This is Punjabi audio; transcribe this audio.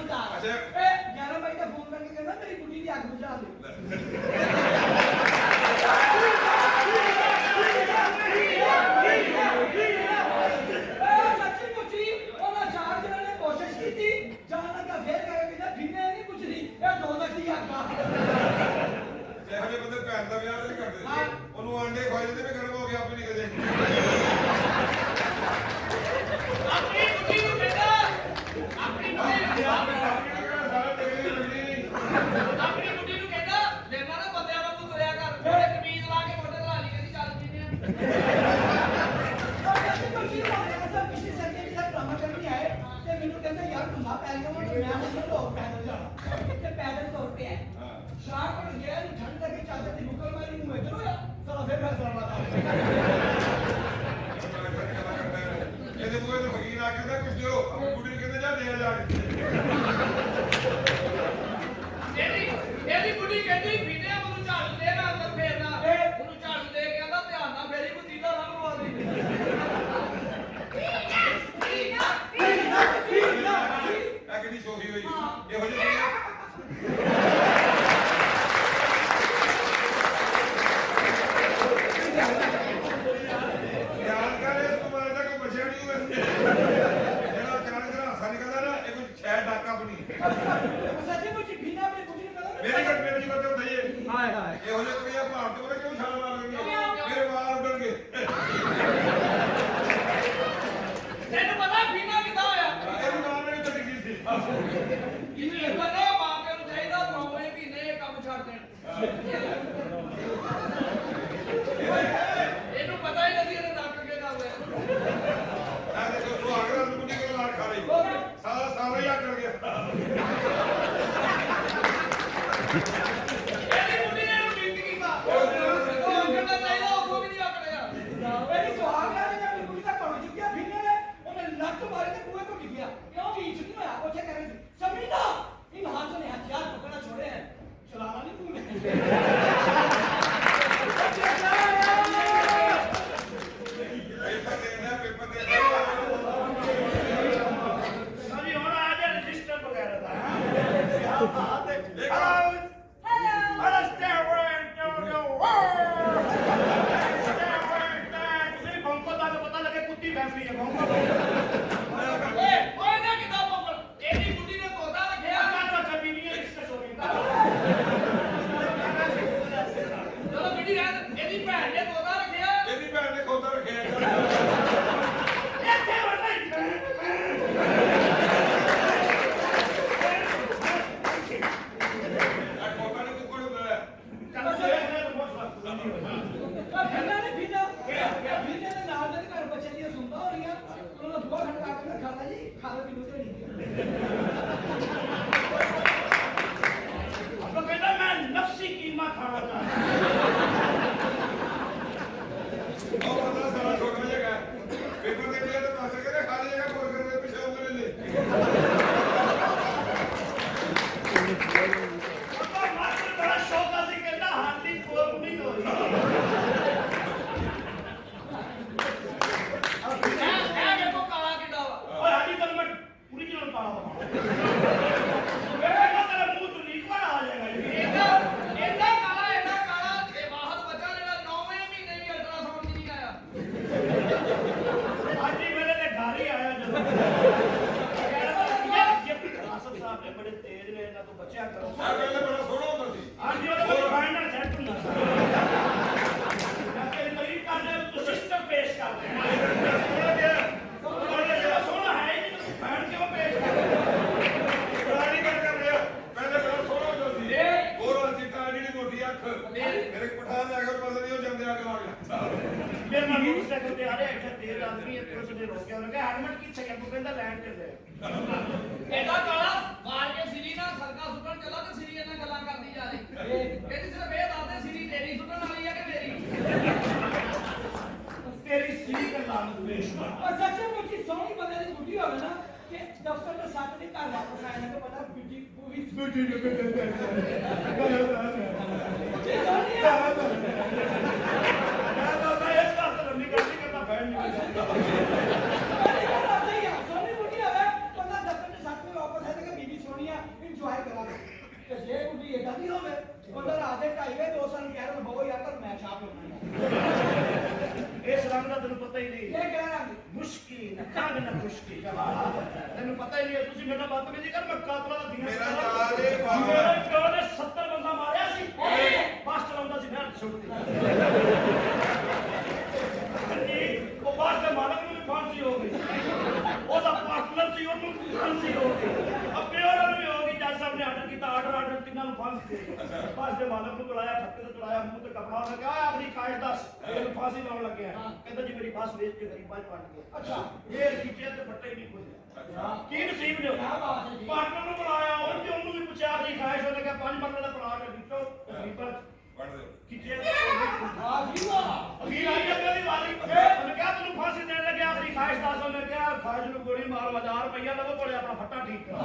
ਵਿਚਾਰ ਅੱਛਾ। ਇਹ 11 ਵਜੇ ਦਾ ਫੋਨ ਕਰਕੇ ਕਹਿੰਦਾ ਮੇਰੀ ਬੁੱਢੀ ਦੀ ਅੱਗ ਬੁਝਾ ਦਿਓ ਸੱਚੀ ਮੁੱਚੀ ਉਹਨਾਂ ਚਾਰ ਜਣਾਂ ਨੇ ਕੋਸ਼ਿਸ਼ ਕੀਤੀ ਜਾਣ ਲੱਗਾ ਫੇਰ ਕਹੇ ਕਹਿੰਦਾ ਫਿਰਨੇ ਨਹੀਂ ਪੁੱਛਦੀ ਇਹ ਦੋ ਲੱਖੀ ਅੱਗ ਆ ਇਹੋ ਜਿਹੇ ਬੰਦੇ ਭੈਣ ਦਾ ਵਿਆਹ ਨਹੀਂ ਕਰਦੇ ਉਹਨੂੰ ਆਂਡੇ ਖਵਾਈ ਜਾਂਦੇ ਵੀ ਗਰਮ ਹੋ ਗਿਆ ਆਪੇ ਨਿਕਲ ਜਾਏ ਆਪਣੀ ਬੁੱਢੀ ਨੂੰ ਕਹਿੰਦਾ ਆਪਣੀ ਬੁੱਢੀ ਆਪਣੀ ਬੁੱਢੀ ਨੂੰ ਕਹਿੰਦਾ ਲੈਣਾ ਨਾ ਬੰਦਿਆਂ ਵਾਂਗੂ ਤੁਰਿਆ ਕਰ ਉਹਨੇ ਕਮੀਜ਼ ਲਾ ਕੇ ਮੋਢੇ ਲਾ ਲਈ ਕਹਿੰਦੀ ਚੱਲ ਪੀਨੇ ਸੱਚੀ ਮੁੱਚੀ ਸਭ ਪਿਛਲੇ ਸਰਕੇ ਦੀ ਸਾਡਾ ਡਰਾਮਾ ਕਰਨੀ ਆਏ ਤੇ ਮੈਨੂੰ ਕਹਿੰਦਾ ਯਾਰ ਧੁੰਦਾ ਪੈ ਗਿਆ ਮੈਂ ਹੁਣ ਲੋਕ ਪੈਦਲ ਜਾਣਾ ਤੇ ਪੈਦਲ ਤੁਰ ਪਿਆ ਸ਼ਾਮ ਨੂੰ ਗਿਆ ਨੂੰ ਠੰਡ ਲੱਗੀ ਚਾਦਰ ਦੀ ਮੁਕਲ ਮਾਰੀ ਨੂੰ ਇੱਧਰ ਹੋਇਆ ਚਲੋ ਫਿਰ ਮੈਂ ਸਲਾਮਤ ਇਹਦੇ ਬੂਹੇ ਤੇ ਫਕੀਰ ਆ ਕਹਿੰਦਾ ਕੁਝ ਦਿਓ ਆਪਣੀ ਬੁੱਢੀ ਨੂੰ ਕਹਿੰਦੇ ਜਾ ਦੇ ਜਾ ਕੇ ਇਹਦੀ ਬੁੱਢੀ ਕਹਿੰਦੀ ਪੀਨੇ ਮੈਨੂੰ ਝਾੜੂ ਦੇ ਮੈਂ ਅੰਦਰ ਫੇਰਨਾ ਉਹਨੂੰ ਝਾੜੂ ਦੇ ਕੇ ਕਹਿੰਦਾ ਧਿਆਨ ਨਾਲ ਫੇਰੀ ਕੋਈ ਤੀਦਾ ਨਾ ਮਰਵਾ ਦੇ ਇਹ ਕਿੰਨੀ ਸ਼ੋਹੀ ਹੋਈ ਇਹੋ ਜਿਹੇ ਯਾਦ ਕਰ ਇਸ ਕੁਮਾਰ ਦਾ ਕੋਈ ਬਚਿਆ ਨਹੀਂ ਹੋਇਆ ਜਿਹੜਾ ਅਚਾਨਕ ਦਾ ਹਾਸਾ ਨਿਕਲਦਾ ਨਾ ਇਹ ਕੋਈ ਸ਼ਾਇਦ ਡਾਕਾ ਬਣੀ ਸੱਚੀ ਮੁੱਚੀ ਬਿਨਾ ਆਪਣੀ ਬੁੱਢੀ ਨੂੰ ਕਹਿੰਦਾ ਮੇਰੇ ਜੀ ਕਰਦੇ ਹੁੰਦੇ ਇਹ ਹਾਏ ਹਾਏ ਇਹੋ ਜਿਹੇ ਕੁੜੀਆਂ ਭਾਰਤ ਕੋਲ ਕਿਉਂ ਛਾਲ ਮਾਰਨਗੇ ਮੇਰੇ ਵਾਲ ਉੱਡਣਗੇ ਤੈਨੂੰ ਪਤਾ ਪੀਣਾ ਕਿੱਦਾਂ ਹੋਇਆ ਇਹਦੀ ਮਾਂ ਨੇ ਤਾਂ ਡਿੱਗੀ ਸੀ ਇਹ ਪਤਾ ਮਾਂ ਪਿਓ ਨੂੰ ਚਾਹੀਦਾ 9 ਮਹੀਨੇ ਇਹ ਕੰਮ ਛੱਡ ਦੇਣ ਇਹਨੂੰ ਪਤਾ ਹੀ ਨਹੀਂ ਇਹਨੇ ਡਾਕਟਰ ਕੇ ਕਰ ਲਿਆ ਆ ਦੇਖੋ ਸੁਹਾਗਰਾ ਨੂੰ ਮੁੰਡੀ ਕੋਲ ਮਾਰ ਖਾ ਲਈ ਸਾਰਾ ਸਾਰਾ ਹੀ ਆਕੜ ਗਿਆ ਇਹਦੀ ਬੁੱਢੀ ਨੇ ਇਹਨੂੰ ਬੇਇੱਜ਼ਤੀ ਕੀਤਾ ਉਹ ਅੰਕਲ ਚਾਹੀਦਾ ਉਹ ਵੀ ਨਹੀਂ ਆਕੜਿਆ ਇਹਦੀ ਸੁਹਾਗ ਨਾਲ ਨੇ ਆਪਣੀ ਬੁੱਢੀ ਦਾ ਘੜੋ ਚੁੱਕਿਆ ਫਿਰਨੇ ਨੇ ਉਹਨੇ ਲੱਤ ਮਾਰੀ ਤੇ ਕੂਏ ਤੋਂ ਡਿੱਗਿਆ ਕਿਉਂ ਵੀ ਇੱਜ਼ਤ ਨਹੀਂ ਹੋਇਆ ਉੱਥੇ ਕਰ ਰਹੀ ਸੀ ਸਮਝਦਾ इन हाथों ने हथियार पकड़ा छोड़े हैं चलाना नहीं तूने ਪੇਪਰ ਦੇਣਾ ਸਾਡੀ ਹੁਣ ਆ ਜਾ ਰਜਿਸਟਰ ਵਗੈਰਾ ਦਾ ਕੀ ਬਾਤ ਹੈ ਹੈਲੋ ਤੁਸੀਂ ਬੰਕੋ ਦਾ ਪਤਾ ਲੱਗੇ ਕੁੱਤੀ ਫੈਮਿਲੀ ਹੈ ਬੰਕੋ ਓਏ ਨਾ ਕਿਦਾਂ ਪੋਪਲ ਇਹਦੀ ਬੁੱਢੀ ਨੇ ਤੋਤਾ ਰੱਖਿਆ ਚਾਚਾ ਬੀਬੀ ਡਿਸਕਸ ਹੋ ਗਈ ਚਲੋ ਬੁੱਢੀ ਰਹਿ ਇਹਦੀ ਭੈਣ ਨੇ ਤੋਤਾ ਰੱਖਿਆ ਇਹਦੀ ਭੈਣ ਨੇ ਖੋਤਾ ਰੱਖਿਆ ਇੱਥੇ ਵੜਨਾ ਆ ਖੋਤਾ ਨੇ ਕੁੱਕੜ ਹੁੰਦਾ ਹੈ ਚੱਲ ਸਵੇਰ ਨੂੰ ਬਹੁਤ ਸਵਾਦ फिरना नहीं फिरना फिरने के नाल दे घर बच्चे दी सुनता हो रही है उन्होंने बुआ खड़का के खाना जी खाना पीने तो नहीं अब कहता मैं नफ्सी कीमा खाना चाहता ਉਹ ਬੰਦਾ ਸਾਰਾ ਛੋਟਾ ਜਿਹਾ ਪੇਪਰ ਦੇ ਕੇ ਤਾਂ ਪਾਸੇ ਕਰੇ ਖਾਲੀ ਜਗ੍ਹਾ ਕੋਲ ਕਰਦੇ ਪਿੱਛੇ ਉਹ ਲੈ ਉਹਦਾ ਮਾਸਟਰ ਬੜਾ ਸ਼ੌਕ ਸੀ ਕਹਿੰਦਾ ਹਾਲੀ ਕੋਲ ਨਹੀਂ ਹੋ ਰਹੀ ਇਹ ਦੇਖੋ ਕਾਲਾ ਕਿੱਡਾ ਵਾ ਓਏ ਹਾਲੀ ਤਾਂ ਮੈਂ ਓਰੀਜਨਲ ਪਾਣਾ ਵੇਖੇਗਾ ਤੇਰਾ ਮੂੰਹ ਤੋਂ ਲੀਕਵਰ ਆ ਜਾਏਗਾ ਇਹਦਾ ਕਾਲਾ ਇਹ ਬਾਹਰ ਬੱਚਾ ਜਿਹੜਾ 9ਵੇਂ ਮਹੀਨੇ ਵੀ ਅਲਟਰਾਸਾਊਂਡ ਨਹੀਂ ਆਇਆ ਅੱਜ ਹੀ ਮੇਰੇ ਤੇ ਘਰ ਹੀ ਆਇਆ ਜਦੋਂ ਇਹ ਆਸਫ ਸਾਹਿਬ ਨੇ ਬੜੇ ਤੇਜ਼ ਨੇ ਇਹਨਾਂ ਤੋਂ ਬਚਿਆ ਕਰੋ ਆ ਪਹਿਲੇ ਬੜਾ ਸੋਹਣਾ ਹੁੰਦਾ ਸੀ ਹਾਂਜੀ ਉਹਦੇ ਕੋਲ ਫਾਈਨਲ ਸੈੱਟ ਹੁੰਦਾ ਸੀ ਕਿ ਮਰੀਜ਼ ਕਰਨੇ ਤੋਂ ਸਿਸਟਮ ਪੇਸ਼ ਕਰਦੇ ਸੋਹਣਾ ਹੈ ਹੀ ਨਹੀਂ ਫੈਨ ਕਿਉਂ ਪੇਸ਼ ਕਰਦੇ ਪੁਰਾਣੀ ਗੱਲ ਕਰ ਰਿਹਾ ਪਹਿਲੇ ਬੜਾ ਸੋਹਣਾ ਹੁੰਦਾ ਸੀ ਹੋਰ ਅਸੀਂ ਤਾਂ ਜਿਹੜੀ ਮੋਟੀ ਅੱਖ ਮੇਰੇ ਪਠਾਨ ਆ ਕੇ ਪਤਾ ਨਹੀਂ ਉਹ ਜੰਦੇ ਆ ਕੇ ਲੱਗ ਗਿਆ ਮੇਰੇ ਨਾਲ ਮੋਟਰਸਾਈਕਲ ਤੇ ਆ ਰਿਹਾ ਇੱਥੇ ਤੇਜ਼ ਆਦਮੀ ਪੁਲਿਸ ਨੇ ਰੋਕਿਆ ਉਹਨੇ ਕਿਹਾ ਹੈਲਮਟ ਕਿੱਥੇ ਗਿਆ ਤੂੰ ਕਹਿੰਦਾ ਲੈਣ ਚੱਲੇ ਇਹਦਾ ਕਾਲਾ ਮਾਰ ਕੇ ਸਿਰੀ ਨਾਲ ਸਰਕਾ ਸੁੱਟਣ ਚੱਲਾ ਤੇ ਸਿਰੀ ਇਹਨਾਂ ਗੱਲਾਂ ਕਰਦੀ ਜਾ ਰਹੀ ਇਹਦੀ ਸਿਰਫ ਇਹ ਦੱਸਦੇ ਸਿਰੀ ਤੇਰੀ ਸੁੱਟਣ ਵਾਲੀ ਆ ਕਿ ਮੇਰੀ ਤੇਰੀ ਸੀ ਗੱਲਾਂ ਨੂੰ ਬੇਸ਼ੁਮਾਰ और सच्चे मुझी सोनी बंदे दी बुढ़ी होवे ना कि दफ्तर के साथ नहीं घर वापस आने के पता बुढ़ी पूरी बुढ़ी ने ਮੈਂ ਇਸ ਵਾਸਤੇ ਲੰਮੀ ਗੱਲ ਨਹੀਂ ਕਰਦਾ ਬੈਠ ਨਹੀਂ सोनी बुढ़ी होवे बंदा दफ्तर के साथ में वापस आने के बीवी सोनी ਬਦਤਮੀਜ਼ੀ ਕਰ, ਮੈਂ ਕਾਤਲਾਂ ਦਾ ਦੀਆਂ ਮੇਰਾ ਨਾਲ ਇਹ ਬਾਬਾ। ਮੇਰੇ ਪਿਓ ਨੇ 70 ਬੰਦਾ ਮਾਰਿਆ ਸੀ ਬੱਸ ਚਲਾਉਂਦਾ ਸੀ ਮੈਂ ਸੁੱਟਦੀ ਉਹ ਬੱਸ ਦੇ ਮਾਲਕ ਨੂੰ ਵੀ ਫਾਂਸੀ ਹੋ ਗਈ, ਉਹਦਾ ਪਾਰਟਨਰ ਸੀ ਉਹਨੂੰ ਵੀ ਫਾਂਸੀ ਹੋ ਗਈ, ਅੱਗੇ ਉਹਨਾਂ ਨੂੰ ਵੀ ਹੋ ਗਈ। ਜੱਜ ਸਾਹਿਬ ਨੇ ਆਰਡਰ ਕੀਤਾ, ਆਰਡਰ ਤਿੰਨਾਂ ਨੂੰ ਫਾਂਸੀ ਦੇ ਦਿੱਤੀ। ਬੱਸ ਦੇ ਮਾਲਕ ਨੂੰ ਬੁਲਾਇਆ, ਠੱਕੇ ਤੇ ਚੜਾਇਆ, ਮੂੰਹ ਤੇ ਕਪੜਾ ਉਹਨੇ ਕਿਹਾ ਆਪਣੀ ਖਾਇਸ਼ ਦੱਸ, ਇਹਨੂੰ ਫਾਂਸੀ ਲਾਉਣ ਲੱਗਿਆ। ਕਹਿੰਦਾ ਜੀ ਮੇਰੀ ਬੱਸ ਵੇਚ ਕੇ ਗਰੀਬਾਂ 'ਚ ਵੰਡ ਗਿਆ। ਅੱਛਾ ਇਹ ਕੀਤੇ ਤੇ ਫੱਟੇ ਨਹੀਂ ਖੁੱਲਿਆ। ਕੀ ਨਸੀਬ ਜੋ ਪਾਰਟਨਰ ਨੂੰ ਬੁਲਾਇਆ, ਉਹਨੂੰ ਵੀ ਪੁੱਛਿਆ ਆਪਣੀ ਖਾਇਸ਼, ਉਹਨੇ ਕਿਹਾ 5 ਮਰਲੇ ਦਾ ਪਲਾਟ ਦਿੱਤੋ ਗਰੀਬਾਂ 'ਚ ਵੜ ਦਿਓ। ਕੀਤੇ ਵਾਹ ਜੀ ਵਾਹ ਅਖੀਰ ਆਈ ਜਾਂਦੇ ਦੀ ਵਾਰੀ ਉਹਨੇ ਕਿਹਾ ਤੈਨੂੰ ਫਾਂਸੀ ਦੇਣ ਲੱਗਿਆ, ਆਪਣੀ ਖਾਇਸ਼ ਦੱਸ। ਉਹਨੇ ਕਿਹਾ ਖਾਇਸ਼ ਨੂੰ ਗੋਲੀ ਮਾਰ, 1000 ਰੁਪਈਆ ਲਵੋ ਕੋਲੇ ਆਪਣਾ ਫੱਟਾ ਠੀਕ ਕਰਾ।